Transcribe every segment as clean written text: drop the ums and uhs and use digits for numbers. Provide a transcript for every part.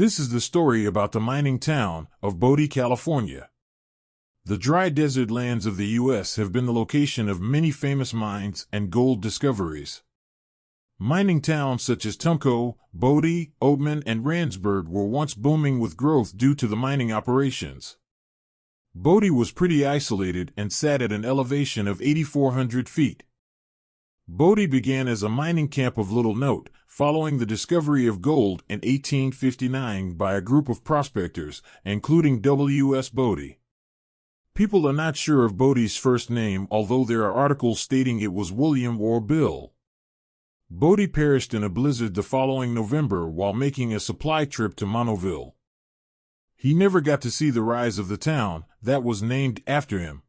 This is the story about the mining town of Bodie, California. The dry desert lands of the U.S. have been the location of many famous mines and gold discoveries. Mining towns such as Tumco, Bodie, Oatman, and Randsburg were once booming with growth due to the mining operations. Bodie was pretty isolated and sat at an elevation of 8,400 feet. Bodie began as a mining camp of little note, following the discovery of gold in 1859 by a group of prospectors, including W.S. Bodie. People are not sure of Bodie's first name, although there are articles stating it was William or Bill. Bodie perished in a blizzard the following November while making a supply trip to Monoville. He never got to see the rise of the town that was named after him.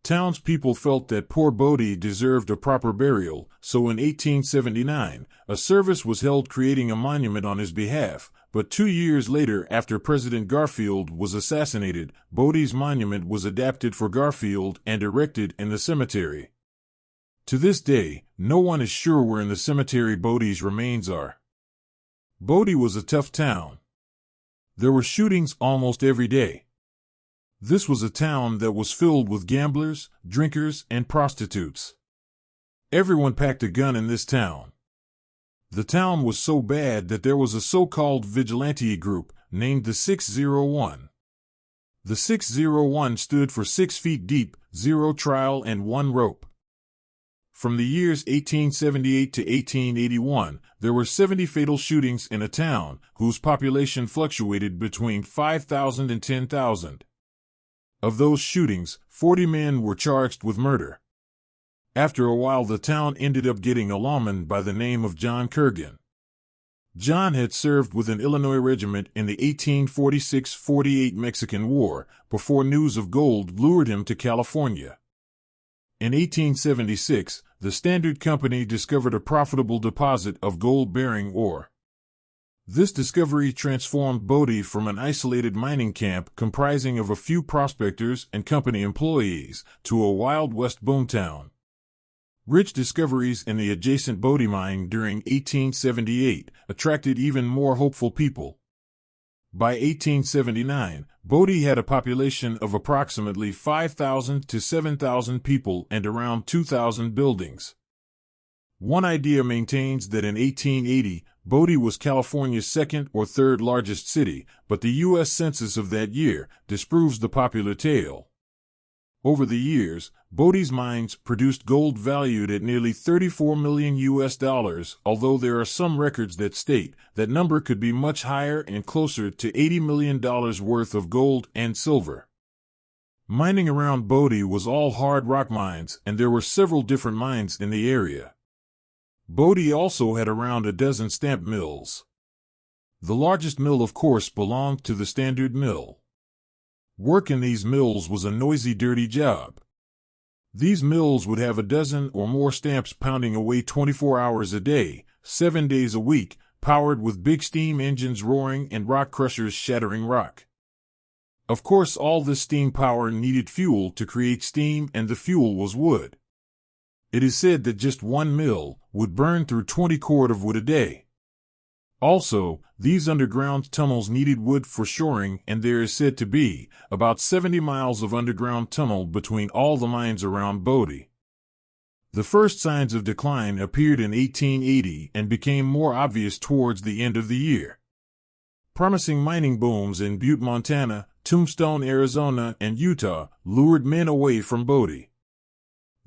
Townspeople felt that poor Bodie deserved a proper burial, so in 1879, a service was held creating a monument on his behalf, but 2 years later, after President Garfield was assassinated, Bodie's monument was adapted for Garfield and erected in the cemetery. To this day, no one is sure where in the cemetery Bodie's remains are. Bodie was a tough town. There were shootings almost every day. This was a town that was filled with gamblers, drinkers, and prostitutes. Everyone packed a gun in this town. The town was so bad that there was a so-called vigilante group named the 601. The 601 stood for 6 feet deep, 0 trial, and 1 rope. From the years 1878 to 1881, there were 70 fatal shootings in a town whose population fluctuated between 5,000 and 10,000. Of those shootings, 40 men were charged with murder. After a while, the town ended up getting a lawman by the name of John Kurgan. John had served with an Illinois regiment in the 1846-48 Mexican War before news of gold lured him to California. In 1876, the Standard Company discovered a profitable deposit of gold-bearing ore. This discovery transformed Bodie from an isolated mining camp comprising of a few prospectors and company employees to a Wild West boomtown. Rich discoveries in the adjacent Bodie mine during 1878 attracted even more hopeful people. By 1879, Bodie had a population of approximately 5,000 to 7,000 people and around 2,000 buildings. One idea maintains that in 1880, Bodie was California's second or third largest city, but the U.S. Census of that year disproves the popular tale. Over the years, Bodie's mines produced gold valued at nearly $34 million, although there are some records that state that number could be much higher and closer to $80 million worth of gold and silver. Mining around Bodie was all hard rock mines, and there were several different mines in the area. Bodie also had around a dozen stamp mills. The largest mill, of course, belonged to the Standard Mill. Work in these mills was a noisy, dirty job. These mills would have a dozen or more stamps pounding away 24 hours a day, 7 days a week, powered with big steam engines roaring and rock crushers shattering rock. Of course, all this steam power needed fuel to create steam, and the fuel was wood. It is said that just one mill would burn through 20 cord of wood a day. Also, these underground tunnels needed wood for shoring, and there is said to be about 70 miles of underground tunnel between all the mines around Bodie. The first signs of decline appeared in 1880 and became more obvious towards the end of the year. Promising mining booms in Butte, Montana, Tombstone, Arizona, and Utah lured men away from Bodie.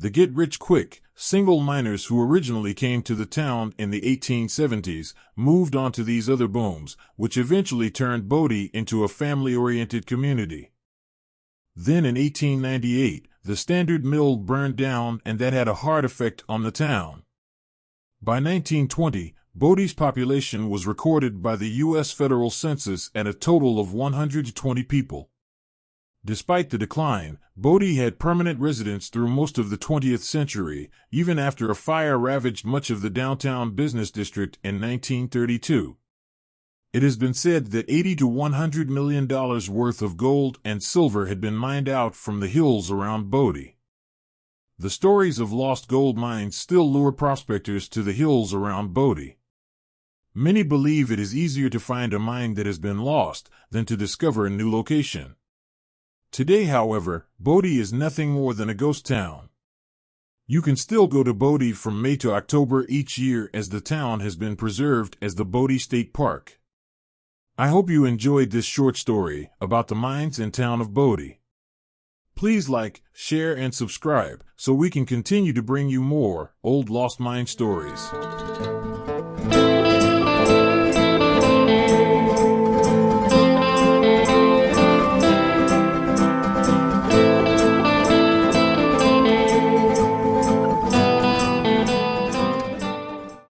The get-rich-quick, single miners who originally came to the town in the 1870s moved on to these other booms, which eventually turned Bodie into a family-oriented community. Then in 1898, the Standard Mill burned down, and that had a hard effect on the town. By 1920, Bodie's population was recorded by the U.S. Federal Census at a total of 120 people. Despite the decline, Bodie had permanent residents through most of the 20th century, even after a fire ravaged much of the downtown business district in 1932. It has been said that $80 to $100 million worth of gold and silver had been mined out from the hills around Bodie. The stories of lost gold mines still lure prospectors to the hills around Bodie. Many believe it is easier to find a mine that has been lost than to discover a new location. Today, however, Bodie is nothing more than a ghost town. You can still go to Bodie from May to October each year, as the town has been preserved as the Bodie State Park. I hope you enjoyed this short story about the mines and town of Bodie. Please like, share, and subscribe so we can continue to bring you more old lost mine stories.